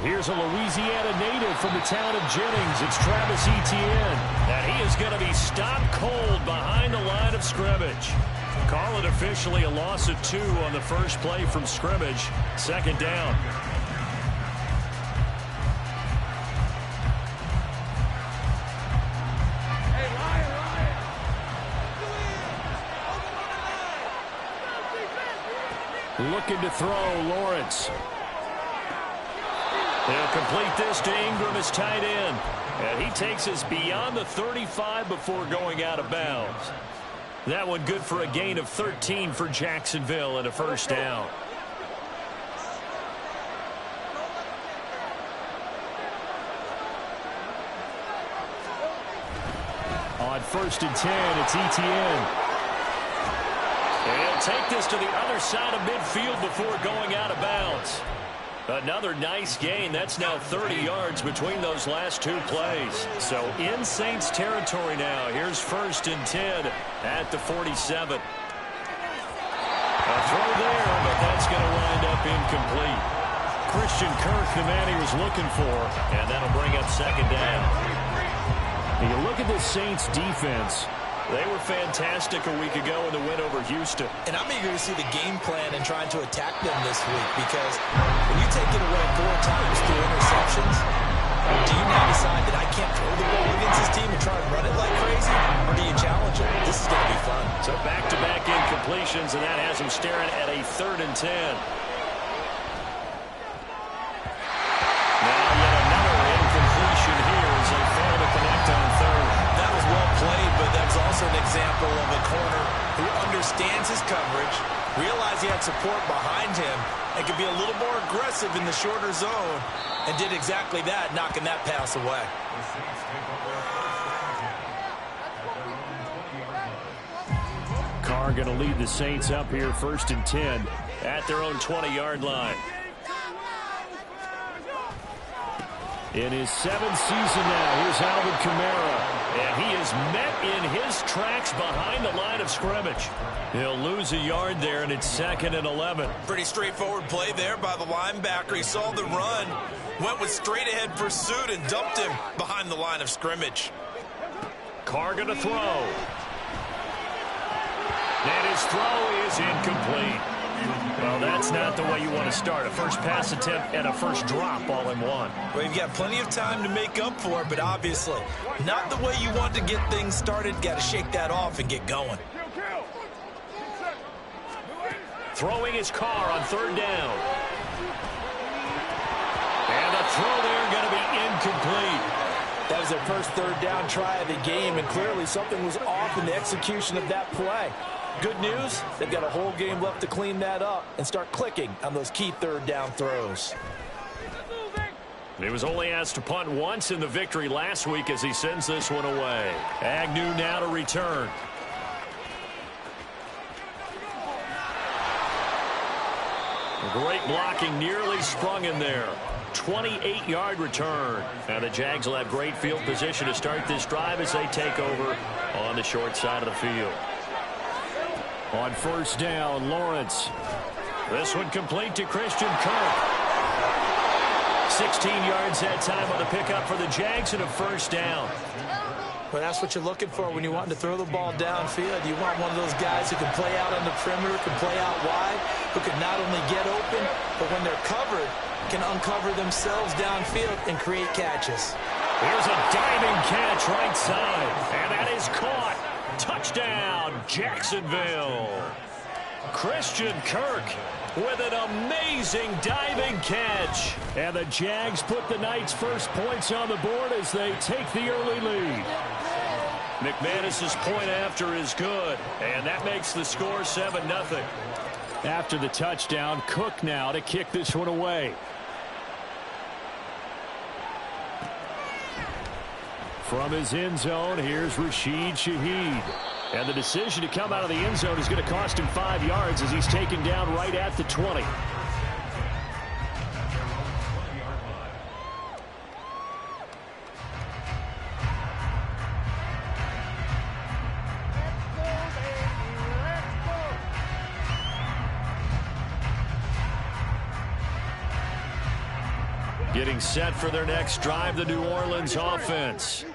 Here's a Louisiana native from the town of Jennings. It's Travis Etienne. And he is going to be stopped cold behind the line of scrimmage. Call it officially a loss of 2 on the first play from scrimmage. Second down. Looking to throw, Lawrence. They'll complete this to Ingram as tight end. And he takes us beyond the 35 before going out of bounds. That one good for a gain of 13 for Jacksonville and a first down. On 1st and 10, it's Etienne. And he'll take this to the other side of midfield before going out of bounds. Another nice gain. That's now 30 yards between those last 2 plays. So in Saints territory now. Here's 1st and 10 at the 47. A throw there, but that's going to wind up incomplete. Christian Kirk, the man he was looking for, and that'll bring up second down. And you look at this Saints defense. They were fantastic a week ago in the win over Houston. And I'm eager to see the game plan and trying to attack them this week, because when you take it away 4 times through interceptions, do you now decide that I can't throw the ball against this team and try and run it like crazy? Or do you challenge them? This is going to be fun. So back-to-back incompletions, and that has them staring at a 3rd and 10. Now yet another incompletion here as they fail to connect on 3rd. That was well played, but that's also an example of a corner who understands his coverage, realized he had support behind him, and could be a little more aggressive in the shorter zone, and did exactly that, knocking that pass away. Carr going to lead the Saints up here, 1st and 10 at their own 20-yard line. In his 7th season now, here's Alvin Kamara. And he is met in his tracks behind the line of scrimmage. He'll lose a yard there, and it's 2nd and 11. Pretty straightforward play there by the linebacker. He saw the run, went with straight-ahead pursuit, and dumped him behind the line of scrimmage. Carr going to throw. And his throw is incomplete. Well, that's not the way you want to start. A first pass attempt and a first drop all in one. Well, you've got plenty of time to make up for it, but obviously not the way you want to get things started. Got to shake that off and get going. Throwing his Carr on 3rd down. And the throw there going to be incomplete. That was their first 3rd down try of the game, and clearly something was off in the execution of that play. Good news, they've got a whole game left to clean that up and start clicking on those key 3rd down throws. He was only asked to punt once in the victory last week as he sends this one away. Agnew now to return. Great blocking, nearly sprung in there. 28-yard return. Now the Jags will have great field position to start this drive as they take over on the short side of the field. On 1st down, Lawrence. This one complete to Christian Kirk. 16 yards that time on the pickup for the Jags and a first down. Well, that's what you're looking for when you're wanting to throw the ball downfield. You want one of those guys who can play out on the perimeter, can play out wide, who can not only get open, but when they're covered, can uncover themselves downfield and create catches. Here's a diving catch right side, and that is caught. Touchdown, Jacksonville. Christian Kirk with an amazing diving catch. And the Jags put the Knights' first points on the board as they take the early lead. McManus's point after is good, and that makes the score 7-0. After the touchdown, Cook now to kick this one away. From his end zone, here's Rashid Shaheed. And the decision to come out of the end zone is going to cost him 5 yards as he's taken down right at the 20. Getting set for their next drive, the New Orleans offense.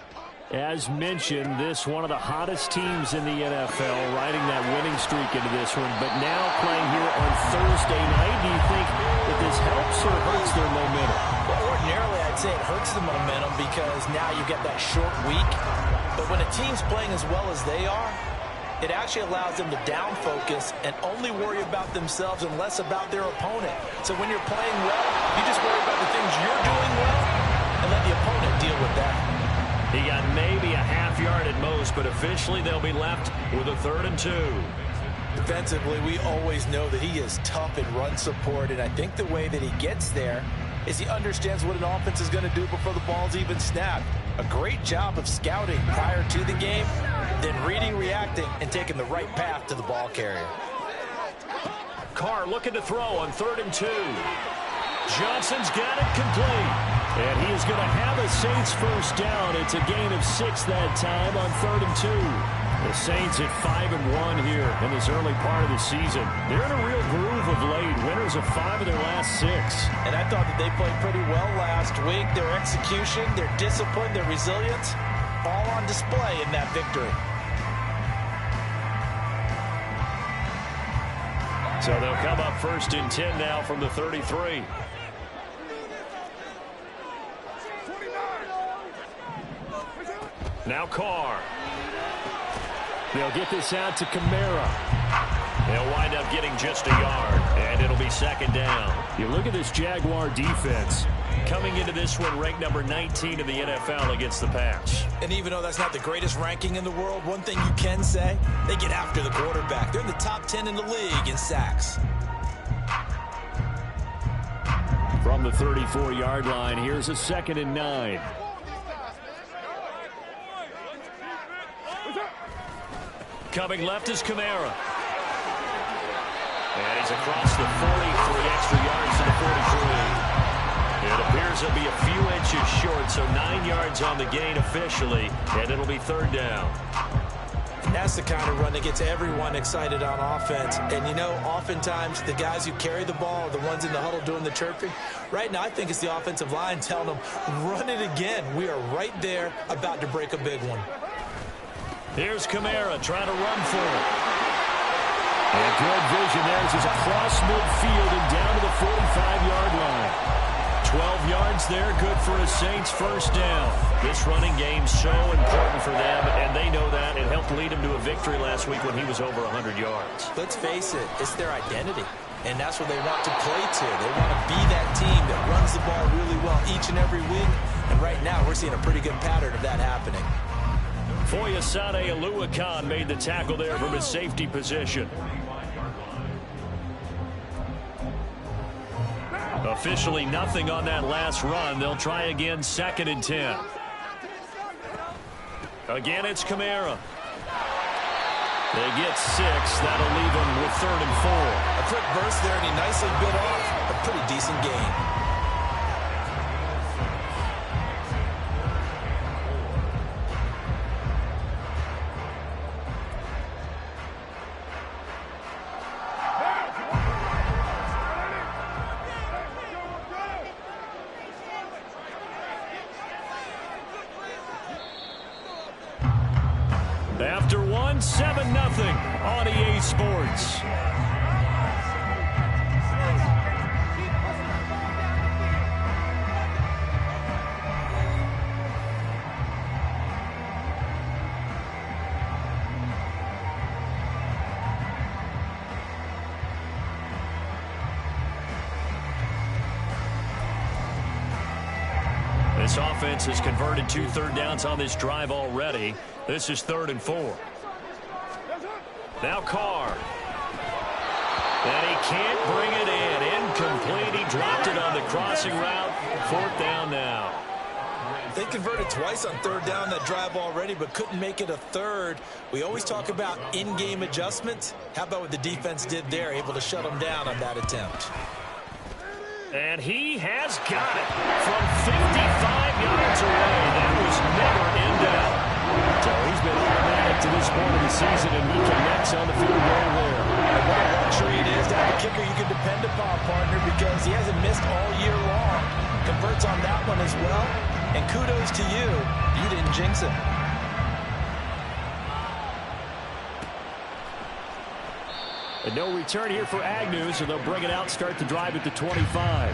As mentioned, this one of the hottest teams in the NFL, riding that winning streak into this one, but now playing here on Thursday night. Do you think that this helps or hurts their momentum? Well, ordinarily, I'd say it hurts the momentum because now you get that short week. But when a team's playing as well as they are, it actually allows them to down focus and only worry about themselves and less about their opponent. So when you're playing well, you just worry about the things you're doing well and let the opponent deal with that. He got maybe a half yard at most, but officially they'll be left with a 3rd and 2. Defensively, we always know that he is tough in run support, and I think the way that he gets there is he understands what an offense is going to do before the ball's even snapped. A great job of scouting prior to the game, then reading, reacting, and taking the right path to the ball carrier. Carr looking to throw on 3rd and 2. Johnson's got it complete. And he is going to have a Saints first down. It's a gain of 6 that time on 3rd and 2. The Saints at 5-1 here in this early part of the season. They're in a real groove of late. Winners of 5 of their last 6. And I thought that they played pretty well last week. Their execution, their discipline, their resilience, all on display in that victory. So they'll come up 1st and 10 now from the 33. Now Carr. They'll get this out to Kamara. They'll wind up getting just a yard, and it'll be 2nd down. You look at this Jaguar defense. Coming into this one, ranked number 19 in the NFL against the pass. And even though that's not the greatest ranking in the world, one thing you can say, they get after the quarterback. They're in the top 10 in the league in sacks. From the 34-yard line, here's a 2nd and 9. Coming left is Kamara. And he's across the 40 for the extra yards to the 43. It appears he'll be a few inches short, so 9 yards on the gain officially, and it'll be 3rd down. And that's the kind of run that gets everyone excited on offense. And, you know, oftentimes the guys who carry the ball are the ones in the huddle doing the chirping. Right now, I think it's the offensive line telling them, run it again. We are right there about to break a big one. Here's Kamara trying to run for it. And good vision there as he's across midfield and down to the 45-yard line. 12 yards there, good for a Saints first down. This running game's so important for them, and they know that. It helped lead them to a victory last week when he was over 100 yards. Let's face it, it's their identity, and that's what they want to play to. They want to be that team that runs the ball really well each and every week, and right now we're seeing a pretty good pattern of that happening. Foyesade Oluwakan made the tackle there from his safety position. Officially nothing on that last run. They'll try again, 2nd and 10. Again, it's Kamara. They get 6. That'll leave them with 3rd and 4. A quick burst there, and he nicely bit off a pretty decent gain. After one, 7-0 on EA Sports. This offense has converted 2 third downs on this drive already. This is 3rd and 4. Now Carr. And he can't bring it in. Incomplete. He dropped it on the crossing route. 4th down now. They converted twice on 3rd down that drive already, but couldn't make it a 3rd. We always talk about in-game adjustments. How about what the defense did there, able to shut them down on that attempt? And he has got it from 55 yards away. That was never in doubt. So he's been automatic to this point of the season, and he connects on the field goal there. And what a luxury it is to have a kicker you can depend upon, partner, because he hasn't missed all year long. Converts on kudos to you. You didn't jinx it. And no return here for Agnew, so they'll bring it out, start the drive at the 25.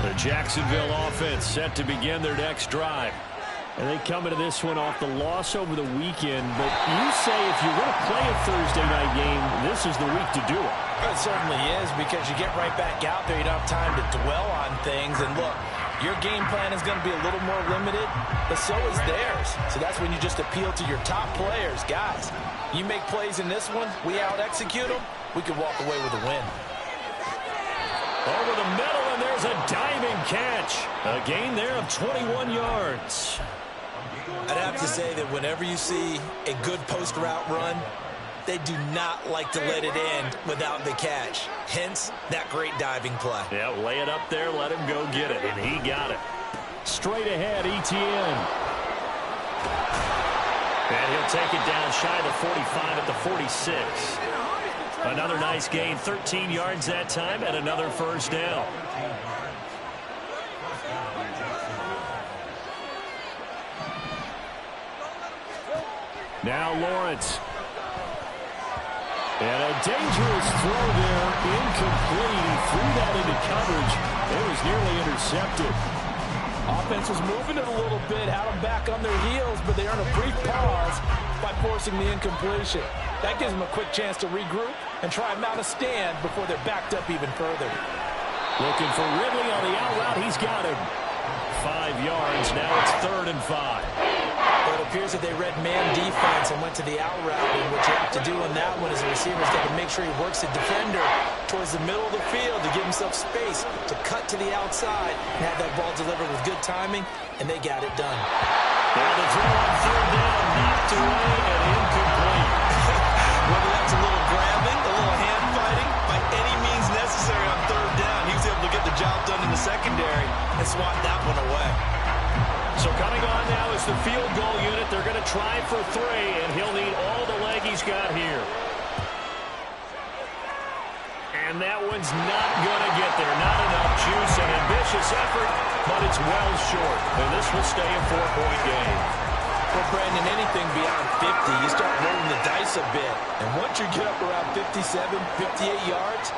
The Jacksonville offense set to begin their next drive. And they come into this one off the loss over the weekend. But you say if you're going to play a Thursday night game, this is the week to do it. It certainly is, because you get right back out there. You don't have time to dwell on things. And look, your game plan is going to be a little more limited, but so is theirs. So that's when you just appeal to your top players. Guys, you make plays in this one, we out-execute them, we can walk away with a win. Over the middle, and there's a diving catch. A gain there of 21 yards. I'd have to say that whenever you see a good post route run, they do not like to let it end without the catch. Hence, that great diving play. Yeah, lay it up there, let him go get it, and he got it. Straight ahead, ETN. And he'll take it down shy of the 45 at the 46. Another nice gain, 13 yards that time, and another first down. Now Lawrence. And a dangerous throw there, incomplete. He threw that into coverage. It was nearly intercepted. Offense was moving it a little bit, had them back on their heels, but they earned a brief pause by forcing the incompletion. That gives them a quick chance to regroup and try and mount a stand before they're backed up even further. Looking for Ridley on the out route. He's got him. 5 yards. Now it's 3rd and 5. Well, it appears that they read man defense and went to the out route. And what you have to do on that one as a receiver is got to make sure he works the defender towards the middle of the field to give himself space to cut to the outside and have that ball delivered with good timing, and they got it done. Now the throw on 3rd down, knocked away and incomplete. Whether that's a little grabbing, a little hand fighting, by any means necessary on 3rd down, he was able to get the job done in the secondary and swat that one away. So coming on now is the field goal unit. They're going to try for 3, and he'll need all the leg he's got here. And that one's not going to get there. Not enough juice. An ambitious effort, but it's well short. And this will stay a 4-point game. Well, Brandon, anything beyond 50, you start rolling the dice a bit. And once you get up around 57, 58 yards,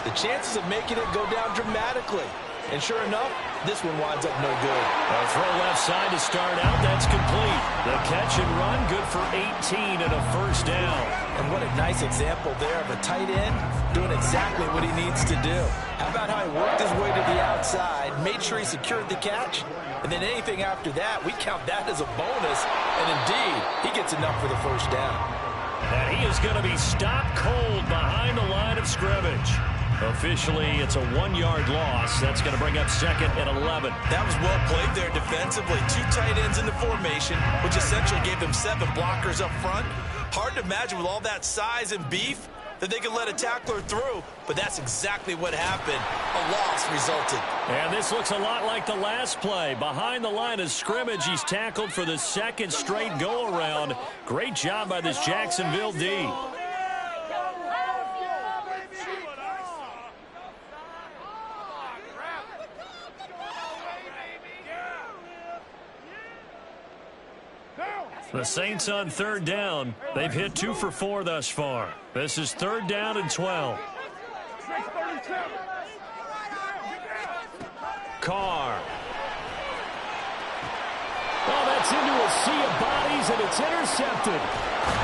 the chances of making it go down dramatically. And sure enough, this one winds up no good. A throw left side to start out. That's complete. The catch and run, good for 18 and a first down. And what a nice example there of a tight end doing exactly what he needs to do. How about how he worked his way to the outside, made sure he secured the catch, and then anything after that, we count that as a bonus. And indeed, he gets enough for the first down. And he is going to be stopped cold behind the line of scrimmage. Officially, it's a 1-yard loss. That's going to bring up 2nd and 11. That was well played there defensively. 2 tight ends in the formation, which essentially gave them 7 blockers up front. Hard to imagine with all that size and beef that they could let a tackler through, but that's exactly what happened. A loss resulted. And this looks a lot like the last play. Behind the line of scrimmage, he's tackled for the 2nd straight go-around. Great job by this Jacksonville D. The Saints on 3rd down. They've hit 2 for 4 thus far. This is 3rd down and 12. Carr. Oh, that's into a sea of bodies, and it's intercepted.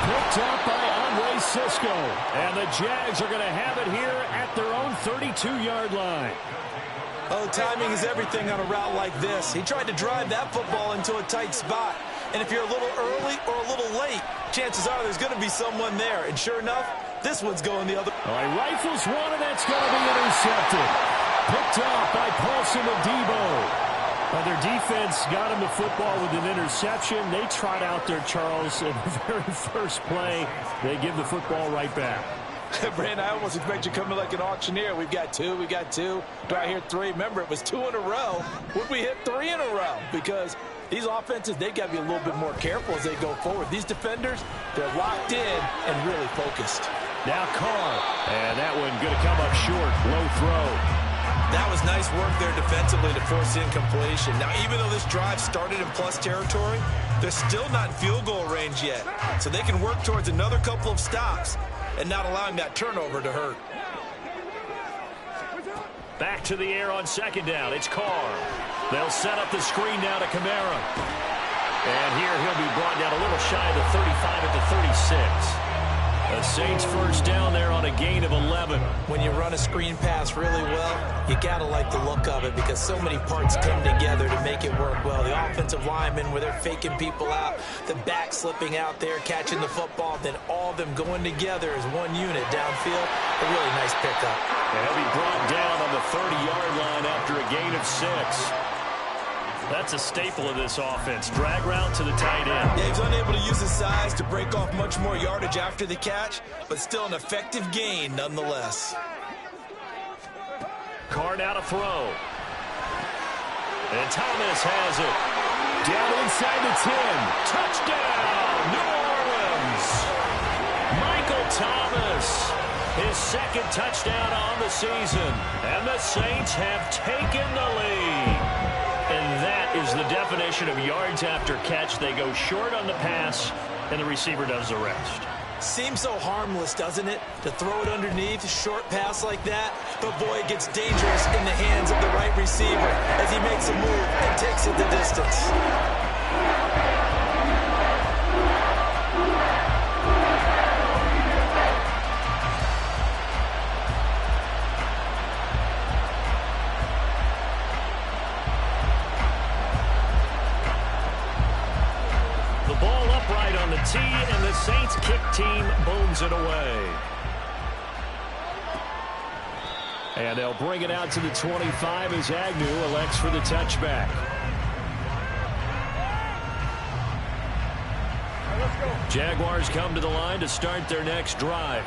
Picked up by Andre Cisco. And the Jags are going to have it here at their own 32-yard line. Oh, timing is everything on a route like this. He tried to drive that football into a tight spot. And if you're a little early or a little late, chances are there's going to be someone there. And sure enough, this one's going the other. All right, rifles one, and that's going to be intercepted. Picked off by Paulson Adebo. Their defense got him the football with an interception. They trot out there, Charles, in the very first play. They give the football right back. Brandon, I almost expect you to come in like an auctioneer. We've got two. Do I hear three? Remember, it was 2 in a row. Would we hit 3 in a row? Because these offenses, they've got to be a little bit more careful as they go forward. These defenders, they're locked in and really focused. Now Carr. And that one going to come up short. Low throw. That was nice work there defensively to force incompletion. Now, even though this drive started in plus territory, they're still not in field goal range yet. So they can work towards another couple of stops and not allowing that turnover to hurt. Back to the air on second down. It's Carr. They'll set up the screen down to Kamara. And here he'll be brought down a little shy of the 35 at the 36. The Saints first down there on a gain of 11. When you run a screen pass really well, you got to like the look of it because so many parts come together to make it work well. The offensive linemen where they're faking people out, the back slipping out there, catching the football, then all of them going together as one unit downfield. A really nice pickup. And he'll be brought down on the 30-yard line after a gain of 6. That's a staple of this offense. Drag route to the tight end. Yeah, he's unable to use his size to break off much more yardage after the catch, but still an effective gain nonetheless. Carr now to throw. And Thomas has it. Down inside the 10. Touchdown, New Orleans. Michael Thomas. His second touchdown on the season. And the Saints have taken the lead. And that is the definition of yards after catch. They go short on the pass, and the receiver does the rest. Seems so harmless, doesn't it, to throw it underneath, a short pass like that? But, boy, it gets dangerous in the hands of the right receiver as he makes a move and takes it the distance. On the tee, and the Saints kick team booms it away. And they'll bring it out to the 25 as Agnew elects for the touchback. Jaguars come to the line to start their next drive.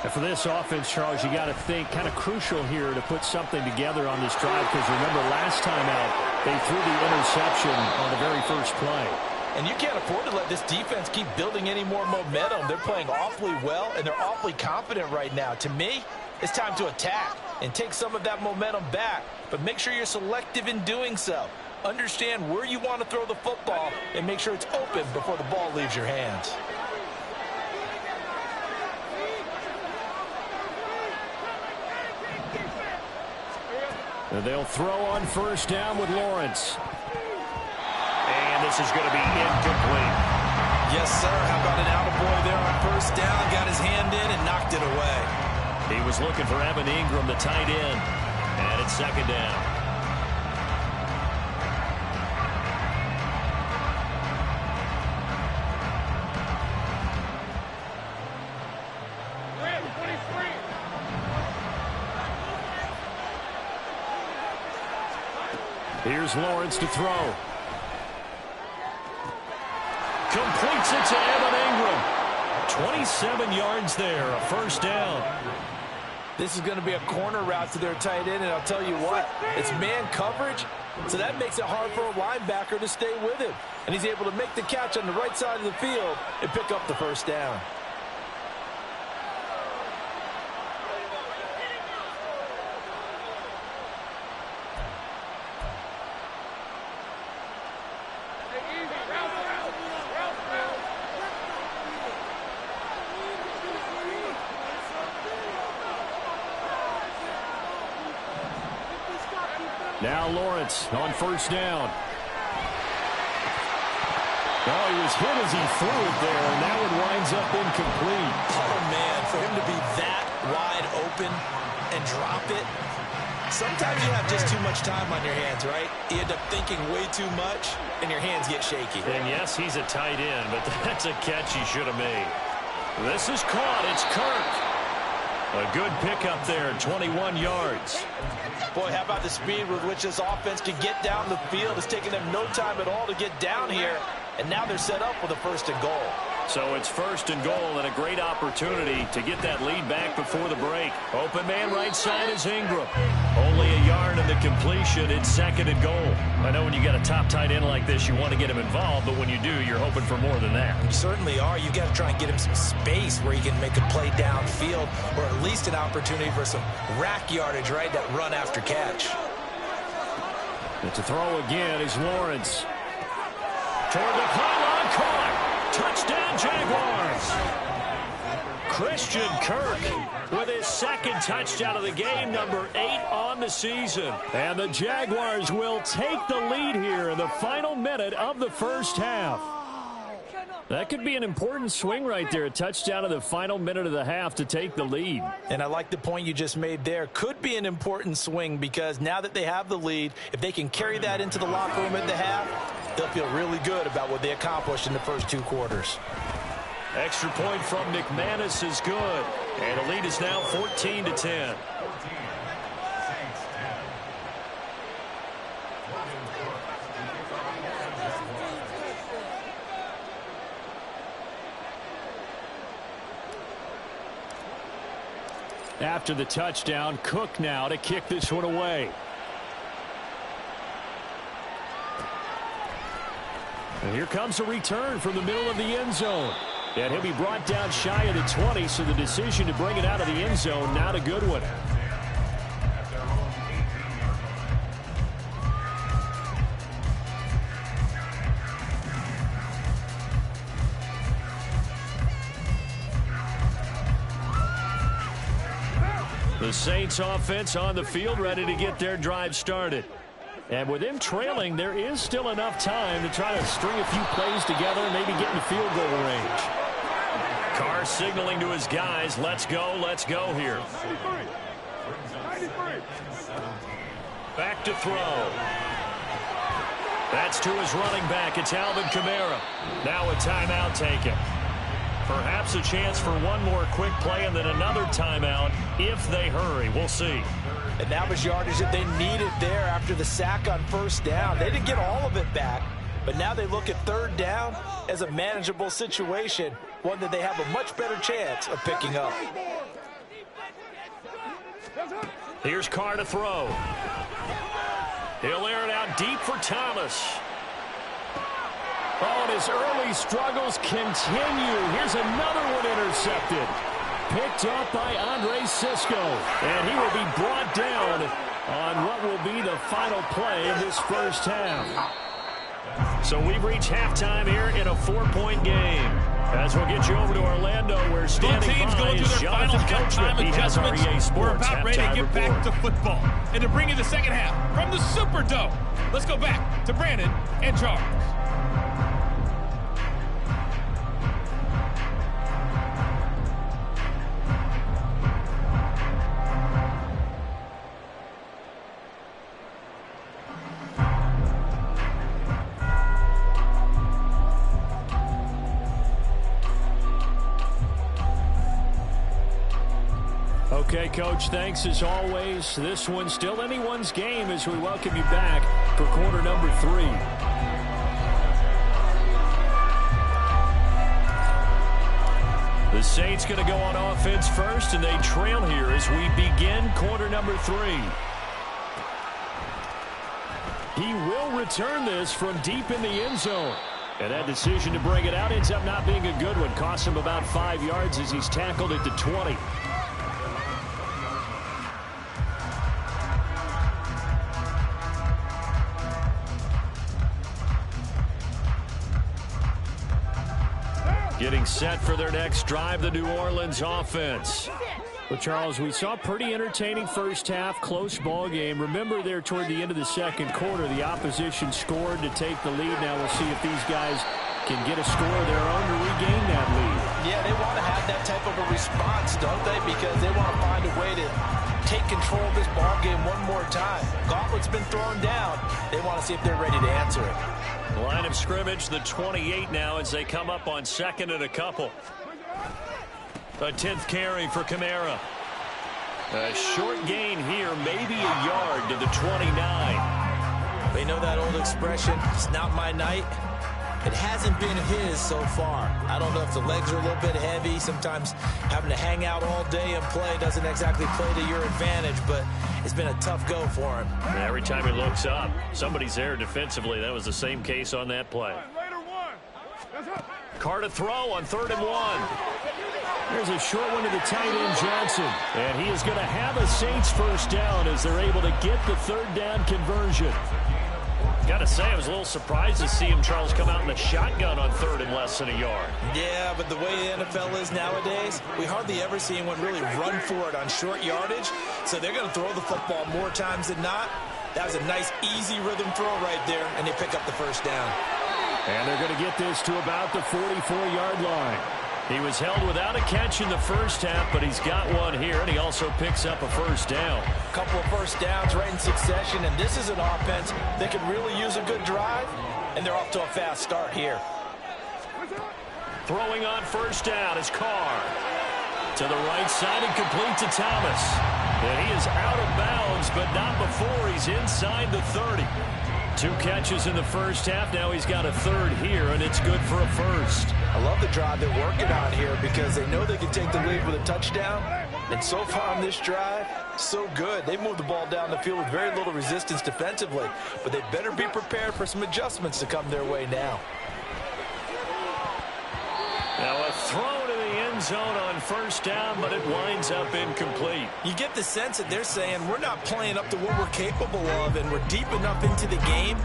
And for this offense, Charles, you got to think kind of crucial here to put something together on this drive because remember last time out they threw the interception on the very first play. And you can't afford to let this defense keep building any more momentum. They're playing awfully well, and they're awfully confident right now. To me, it's time to attack and take some of that momentum back. But make sure you're selective in doing so. Understand where you want to throw the football and make sure it's open before the ball leaves your hands. And they'll throw on first down with Lawrence. And this is going to be incomplete. Yes, sir. How about an attaboy there on first down? Got his hand in and knocked it away. He was looking for Evan Ingram, the tight end. And it's second down. Here's Lawrence to throw. Completes it to Evan Ingram. 27 yards there, a first down. This is going to be a corner route to their tight end, and I'll tell you what, it's man coverage, so that makes it hard for a linebacker to stay with him. And he's able to make the catch on the right side of the field and pick up the first down. Now Lawrence on first down. Oh, he was hit as he threw it there, and that one winds up incomplete. Oh, man, for him to be that wide open and drop it. Sometimes you have just too much time on your hands, right? You end up thinking way too much, and your hands get shaky. And yes, he's a tight end, but that's a catch he should have made. This is caught. It's Kirk. A good pickup there, 21 yards. Boy, how about the speed with which this offense can get down the field? It's taking them no time at all to get down here, and now they're set up with a first and goal. So it's 1st and goal and a great opportunity to get that lead back before the break. Open man right side is Ingram. Only a yard in the completion. It's 2nd and goal. I know when you got a top tight end like this, you want to get him involved, but when you do, you're hoping for more than that. You certainly are. You got to try and get him some space where he can make a play downfield, or at least an opportunity for some rack yardage, right? That run after catch. And to throw again is Lawrence. Toward the pylon, caught. Touchdown, Jaguars. Christian Kirk with his 2nd touchdown of the game, number 8 on the season. And the Jaguars will take the lead here in the final minute of the first half. That could be an important swing right there, a touchdown in the final minute of the half to take the lead. And I like the point you just made there. Could be an important swing because now that they have the lead, if they can carry that into the locker room at the half, they'll feel really good about what they accomplished in the first 2 quarters. Extra point from McManus is good. And the lead is now 14-10. After the touchdown, Cook now to kick this one away. And here comes a return from the middle of the end zone. And he'll be brought down shy of the 20, so the decision to bring it out of the end zone, not a good one. The Saints offense on the field, ready to get their drive started. And with them trailing, there is still enough time to try to string a few plays together and maybe get in field goal range. Carr signaling to his guys, let's go here. Back to throw. That's to his running back. It's Alvin Kamara. Now a timeout taken. Perhaps a chance for one more quick play and then another timeout if they hurry. We'll see. And that was yardage that they needed there after the sack on 1st down. They didn't get all of it back, but now they look at 3rd down as a manageable situation, one that they have a much better chance of picking up. Here's Carr to throw. He'll air it out deep for Thomas. Oh, and his early struggles continue. Here's another one intercepted. Picked up by Andre Sisco. And he will be brought down on what will be the final play of this first half. So we've reached halftime here in a 4-point game. As we'll get you over to Orlando, where standing teams by going is through their Jonathan final halftime Coachman. He has our adjustments. EA Sports We're about ready to halftime get back to report. football and to bring you the second half from the Superdome. Let's go back to Brandon and Charles. Okay, Coach, thanks as always. This one's still anyone's game as we welcome you back for quarter number 3. The Saints going to go on offense first, and they trail here as we begin quarter number 3. He will return this from deep in the end zone. And that decision to bring it out ends up not being a good one. Costs him about 5 yards as he's tackled at the 20. Getting set for their next drive, the New Orleans offense. Well, Charles, we saw a pretty entertaining first half, close ball game. Remember there toward the end of the second quarter, the opposition scored to take the lead. Now we'll see if these guys can get a score of their own to regain that lead. Yeah, they want to have that type of a response, don't they? Because they want to find a way to take control of this ball game one more time. Gauntlet's been thrown down. They want to see if they're ready to answer it. Line of scrimmage, the 28 now as they come up on 2nd and a couple. A 10th carry for Kamara. A short gain here, maybe a yard to the 29. They know that old expression, it's not my night. It hasn't been his so far. I don't know if the legs are a little bit heavy. Sometimes having to hang out all day and play doesn't exactly play to your advantage, but it's been a tough go for him. Every time he looks up, somebody's there defensively. That was the same case on that play. Carr to throw on 3rd and 1. There's a short one to the tight end, Johnson. And he is going to have a Saints first down as they're able to get the 3rd down conversion. Got to say, I was a little surprised to see him, Charles, come out in the shotgun on 3rd and less than a yard. Yeah, but the way the NFL is nowadays, we hardly ever see anyone really run for it on short yardage. So they're going to throw the football more times than not. That was a nice, easy rhythm throw right there, and they pick up the first down. And they're going to get this to about the 44-yard line. He was held without a catch in the first half, but he's got one here, and he also picks up a first down. A couple of first downs right in succession, and this is an offense that could really use a good drive, and they're off to a fast start here. Throwing on first down is Carr. To the right side and complete to Thomas. And he is out of bounds, but not before he's inside the 30. 2 catches in the first half. Now he's got a 3rd here, and it's good for a first. I love the drive they're working on here because they know they can take the lead with a touchdown. And so far on this drive, so good. They moved the ball down the field with very little resistance defensively. But they better be prepared for some adjustments to come their way now. Now a throw to the end zone on first down, but it winds up incomplete. You get the sense that they're saying we're not playing up to what we're capable of, and we're deep enough into the game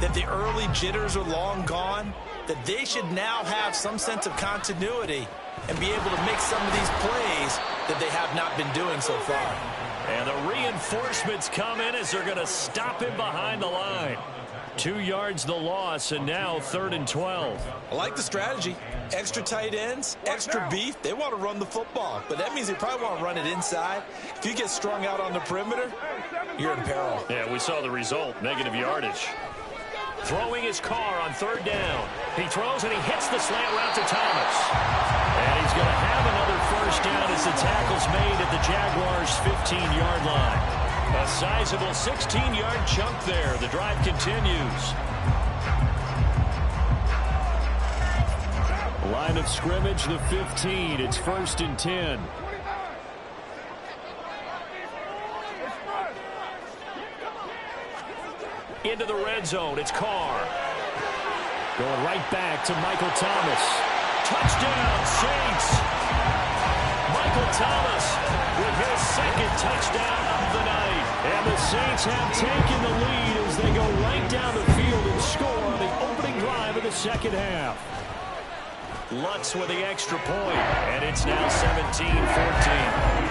that the early jitters are long gone, that they should now have some sense of continuity and be able to make some of these plays that they have not been doing so far. And the reinforcements come in as they're going to stop him behind the line. 2 yards the loss, and now 3rd and 12. I like the strategy. Extra tight ends, extra beef. They want to run the football, but that means they probably want to run it inside. If you get strung out on the perimeter, you're in peril. Yeah, we saw the result, negative yardage. Throwing his Carr on 3rd down. He throws and he hits the slant route to Thomas. And he's going to have another first down as the tackle's made at the Jaguars' 15-yard line. A sizable 16-yard chunk there. The drive continues. Line of scrimmage, the 15. It's 1st and 10. Into the red zone. It's Carr. Going right back to Michael Thomas. Touchdown, Saints. Michael Thomas with his 2nd touchdown of the night. And the Saints have taken the lead as they go right down the field and score on the opening drive of the 2nd half. Lutz with the extra point, and it's now 17-14.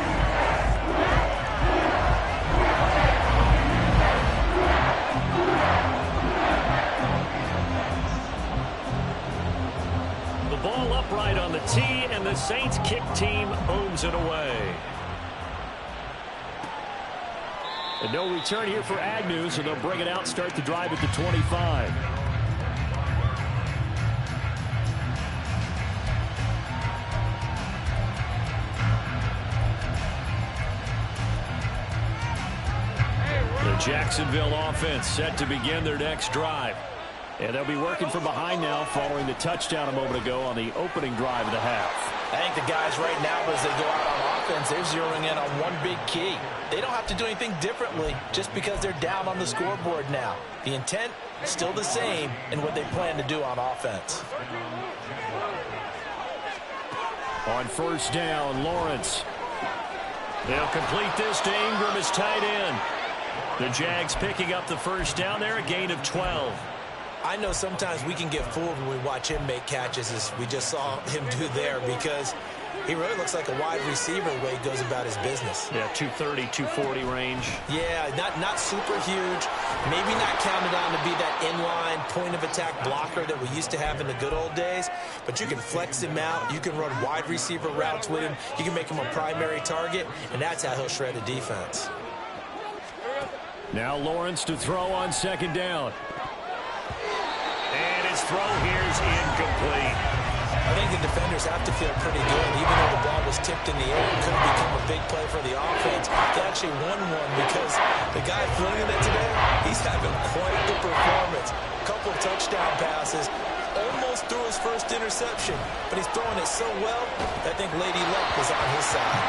Ball upright on the tee, and the Saints kick team owns it away. And no return here for Agnew, so they'll bring it out, start the drive at the 25. The Jacksonville offense set to begin their next drive. And they'll be working from behind now following the touchdown a moment ago on the opening drive of the half. I think the guys right now, as they go out on offense, they're zeroing in on one big key. They don't have to do anything differently just because they're down on the scoreboard now. The intent is still the same in what they plan to do on offense. On first down, Lawrence. They'll complete this to Ingram as tight end. The Jags picking up the first down there, a gain of 12. I know sometimes we can get fooled when we watch him make catches, as we just saw him do there, because he really looks like a wide receiver the way he goes about his business. Yeah, 230, 240 range. Yeah, not super huge. Maybe not counted on to be that inline point-of-attack blocker that we used to have in the good old days, but you can flex him out. You can run wide receiver routes with him. You can make him a primary target, and that's how he'll shred a defense. Now Lawrence to throw on 2nd down. And his throw here is incomplete. I think the defenders have to feel pretty good. Even though the ball was tipped in the air, it could have become a big play for the offense. They actually won one because the guy flinging it today, he's having quite the performance. A couple of touchdown passes. threw his first interception, but he's throwing it so well that I think Lady Luck was on his side.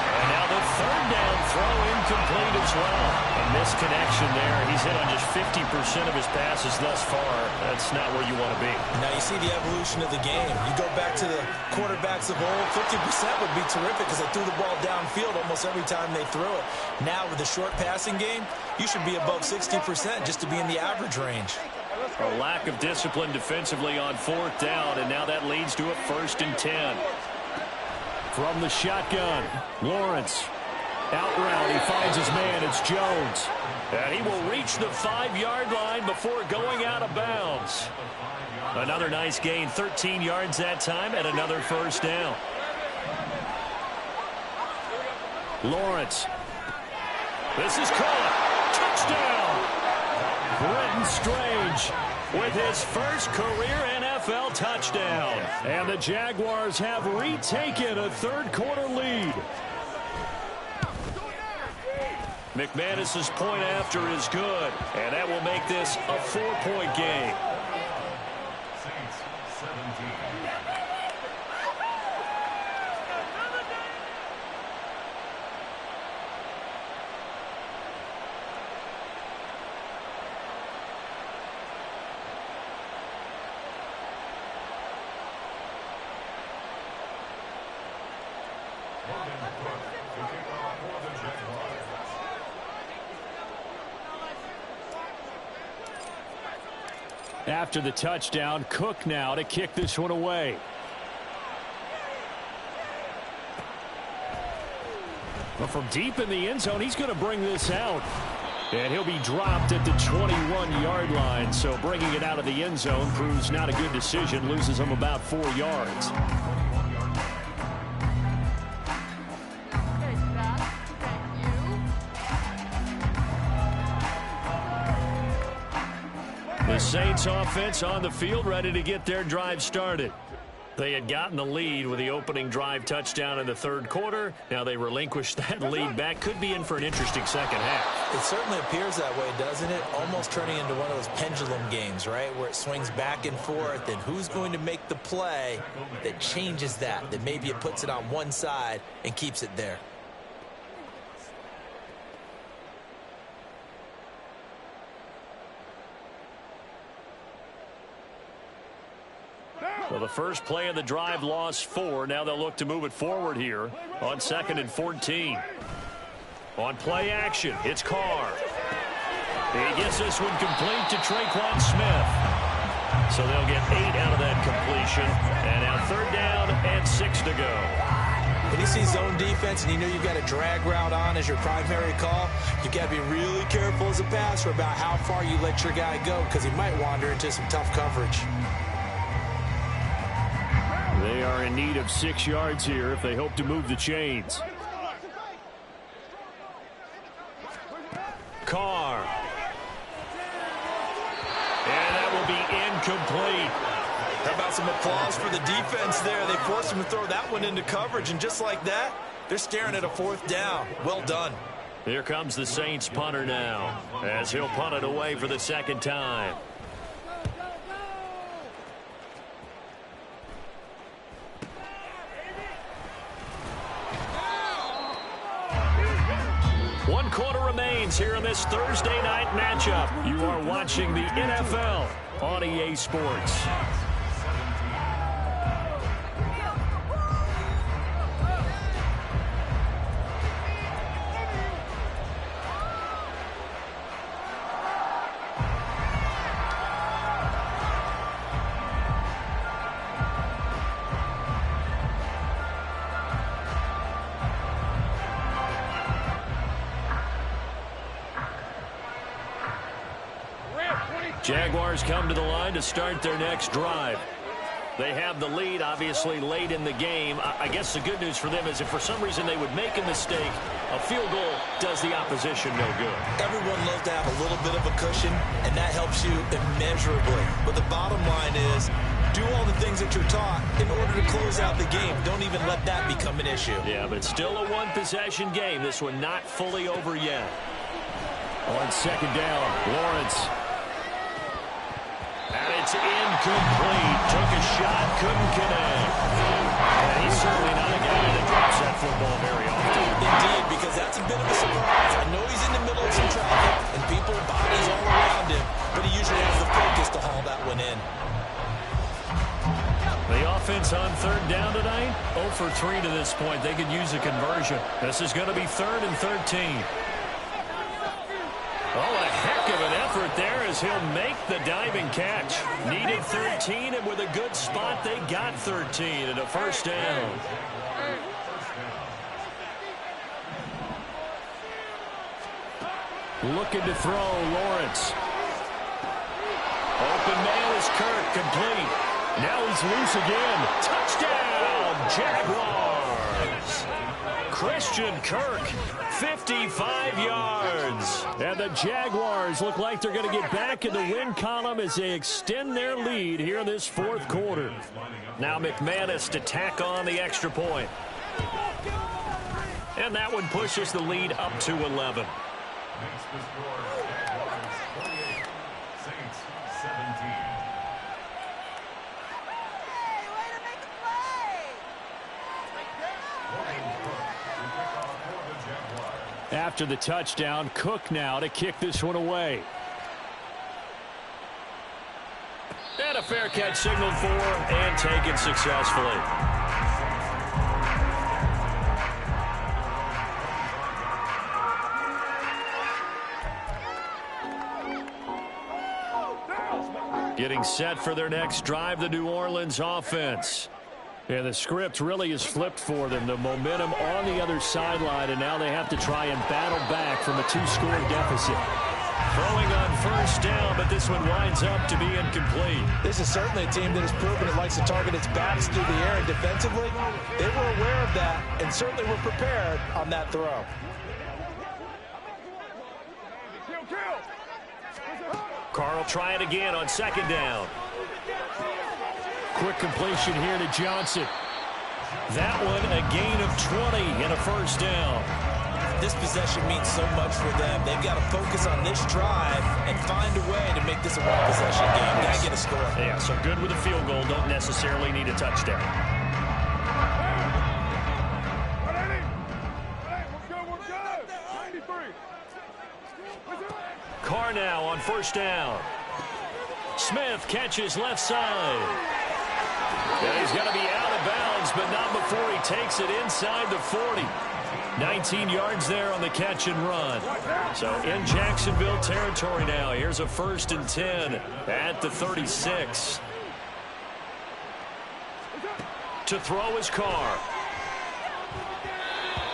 And now the third down throw incomplete as well. A misconnection there. He's hit on just 50% of his passes thus far. That's not where you want to be. Now you see the evolution of the game. You go back to the quarterbacks of old, 50% would be terrific because they threw the ball downfield almost every time they threw it. Now with the short passing game, you should be above 60% just to be in the average range. A lack of discipline defensively on fourth down, and now that leads to a 1st and 10. From the shotgun, Lawrence. Out route, he finds his man. It's Jones. And he will reach the 5-yard line before going out of bounds. Another nice gain, 13 yards that time, and another 1st down. Lawrence. This is caught. Touchdown! Brenton Strange with his first career NFL touchdown. And the Jaguars have retaken a third-quarter lead. McManus's point after is good, and that will make this a 4-point game. After the touchdown, Cook now to kick this one away. But from deep in the end zone, he's going to bring this out. And he'll be dropped at the 21-yard line. So bringing it out of the end zone proves not a good decision. Loses him about 4 yards. The Saints offense on the field, ready to get their drive started. They had gotten the lead with the opening drive touchdown in the third quarter. Now they relinquished that lead back. Could be in for an interesting second half. It certainly appears that way, doesn't it? Almost turning into one of those pendulum games, right? Where it swings back and forth, and who's going to make the play that changes that maybe it puts it on one side and keeps it there. Well, the first play of the drive lost 4. Now they'll look to move it forward here on 2nd and 14. On play action, it's Carr. He gets this one complete to Traquan Smith. So they'll get 8 out of that completion. And now 3rd down and 6 to go. When you see zone defense and you know you've got a drag route on as your primary call, you've got to be really careful as a passer about how far you let your guy go because he might wander into some tough coverage. They are in need of 6 yards here if they hope to move the chains. Carr. And that will be incomplete. How about some applause for the defense there? They forced him to throw that one into coverage, and just like that, they're staring at a 4th down. Well done. Here comes the Saints punter now, as he'll punt it away for the 2nd time. One quarter remains here in this Thursday night matchup. You are watching the NFL on EA Sports. Jaguars come to the line to start their next drive. They have the lead, obviously, late in the game. I guess the good news for them is if for some reason they would make a mistake, a field goal does the opposition no good. Everyone loves to have a little bit of a cushion, and that helps you immeasurably. But the bottom line is, do all the things that you're taught in order to close out the game. Don't even let that become an issue. Yeah, but still a one-possession game. This one not fully over yet. On 2nd down, Lawrence. And it's incomplete. Took his shot, couldn't connect. And he's certainly not a guy that drops that football very often. Indeed, because that's a bit of a surprise. I know he's in the middle of some traffic, and people, bodies all around him, but he usually has the focus to haul that one in. The offense on third down tonight, 0 for 3 to this point. They could use a conversion. This is going to be 3rd and 13. Oh, a heck of an effort there as he'll make the diving catch. Needed 13, and with a good spot, they got 13 and a first down. Looking to throw, Lawrence. Open man is Kirk, complete. Now he's loose again. Touchdown, Jaguars. Christian Kirk, 55 yards. And the Jaguars look like they're going to get back in the win column as they extend their lead here in this 4th quarter. Now McManus to tack on the extra point. And that one pushes the lead up to 11. After the touchdown, Cook now to kick this one away. And a fair catch signaled for and taken successfully. Getting set for their next drive, the New Orleans offense. Yeah, the script really is flipped for them. The momentum on the other sideline, and now they have to try and battle back from a 2-score deficit. Throwing on first down, but this one winds up to be incomplete. This is certainly a team that has proven it likes to target its backs through the air, and defensively, they were aware of that and certainly were prepared on that throw. Carr will try it again on 2nd down. Quick completion here to Johnson. That one a gain of 20 and a first down. This possession means so much for them. They've got to focus on this drive and find a way to make this a one-possession game. Got to get a score. Yeah, so good with a field goal. Don't necessarily need a touchdown. Carr now on first down. Smith catches left side. Yeah, he's going to be out of bounds, but not before he takes it inside the 40. 19 yards there on the catch and run. So in Jacksonville territory now. Here's a 1st and 10 at the 36. To throw his Carr.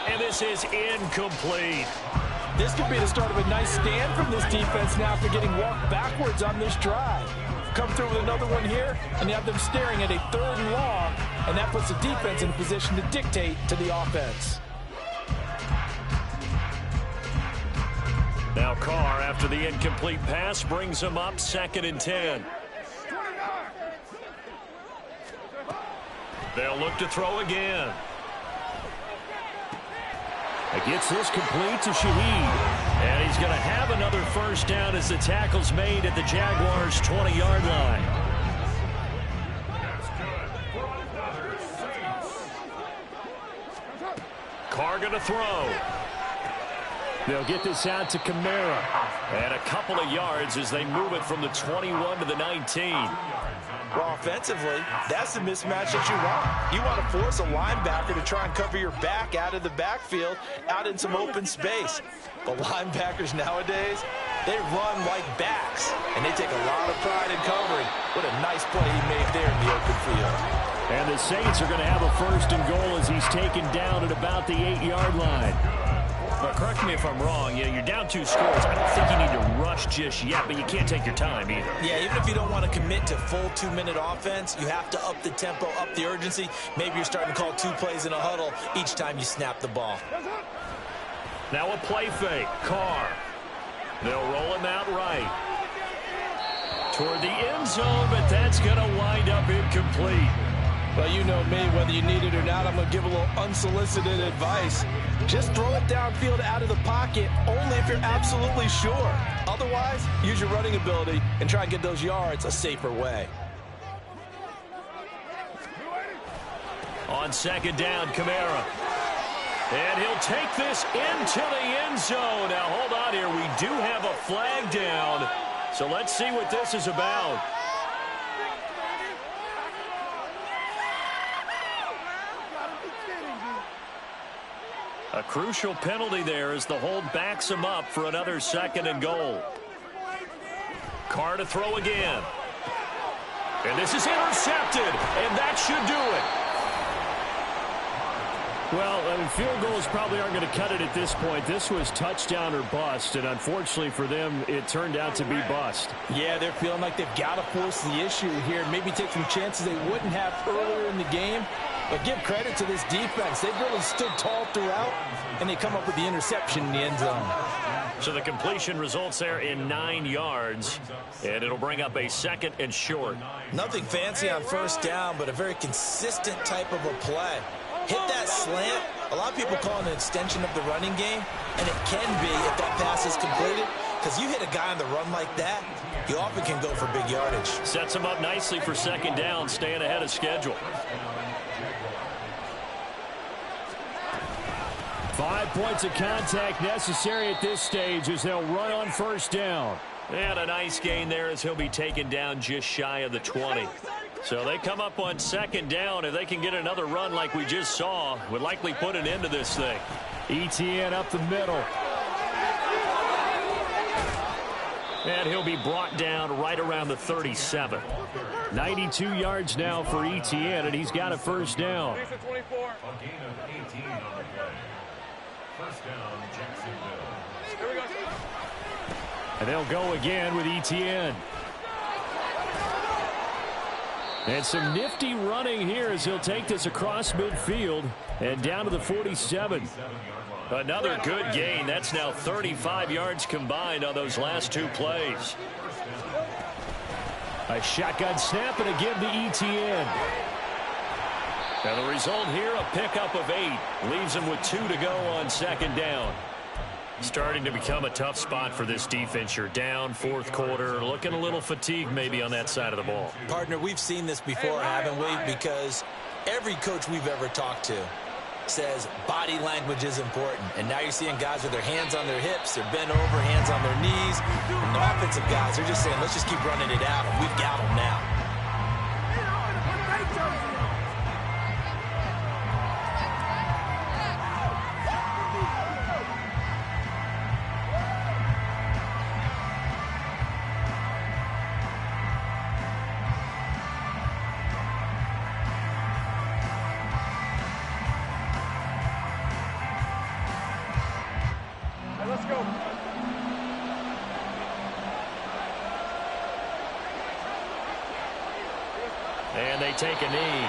And this is incomplete. This could be the start of a nice stand from this defense now after getting walked backwards on this drive. Come through with another one here, and you have them staring at a 3rd and long, and that puts the defense in a position to dictate to the offense. Now Carr, after the incomplete pass, brings him up 2nd and 10. They'll look to throw again. It gets this complete to Shaheed. And he's going to have another first down as the tackle's made at the Jaguars' 20-yard line. Carr going to throw. They'll get this out to Kamara. And a couple of yards as they move it from the 21 to the 19. Well, offensively, that's the mismatch that you want. You want to force a linebacker to try and cover your back out of the backfield, out in some open space. The linebackers nowadays, they run like backs, and they take a lot of pride in covering. What a nice play he made there in the open field. And the Saints are going to have a 1st and goal as he's taken down at about the 8-yard line. But correct me if I'm wrong, you're down 2 scores. I don't think you need to rush just yet, but you can't take your time either. Yeah, even if you don't want to commit to full 2-minute offense, you have to up the tempo, up the urgency. Maybe you're starting to call 2 plays in a huddle each time you snap the ball. Now a play fake. Carr. They'll roll him out right. Toward the end zone, but that's going to wind up incomplete. Well, you know me, whether you need it or not, I'm going to give a little unsolicited advice. Just throw it downfield out of the pocket, only if you're absolutely sure. Otherwise, use your running ability and try and get those yards a safer way. On second down, Kamara. And he'll take this into the end zone. Now, hold on here. We do have a flag down. So let's see what this is about. A crucial penalty there as the hold backs him up for another 2nd and goal. Carr to throw again. And this is intercepted, and that should do it. Well, I mean, field goals probably aren't going to cut it at this point. This was touchdown or bust, and unfortunately for them, it turned out to be bust. Yeah, they're feeling like they've got to force the issue here, maybe take some chances they wouldn't have earlier in the game. But give credit to this defense. They've really stood tall throughout, and they come up with the interception in the end zone. So the completion results there in 9 yards, and it'll bring up a 2nd and short. Nothing fancy on first down, but a very consistent type of a play. Hit that slant. A lot of people call it an extension of the running game, and it can be if that pass is completed, because you hit a guy on the run like that, you often can go for big yardage. Sets him up nicely for 2nd down, staying ahead of schedule. 5 points of contact necessary at this stage as they'll run on first down. And a nice gain there as he'll be taken down just shy of the 20. So they come up on 2nd down. If they can get another run like we just saw, would likely put an end to this thing. ETN up the middle. And he'll be brought down right around the 37. 92 yards now for ETN, and he's got a first down. And they'll go again with ETN. And some nifty running here as he'll take this across midfield and down to the 47. Another good gain. That's now 35 yards combined on those last 2 plays. A shotgun snap and a give to ETN. And the result here, a pickup of 8. Leaves him with 2 to go on 2nd down. Starting to become a tough spot for this defense. You're down 4th quarter, looking a little fatigued maybe on that side of the ball. Partner, we've seen this before, haven't we? Because every coach we've ever talked to says body language is important. And now you're seeing guys with their hands on their hips, they're bent over, hands on their knees. And the offensive guys, they're just saying, let's just keep running it out, and we've got them now. And they take a knee.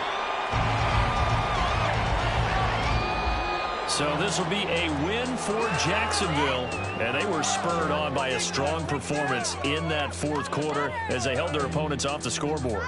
So this will be a win for Jacksonville. And they were spurred on by a strong performance in that 4th quarter as they held their opponents off the scoreboard.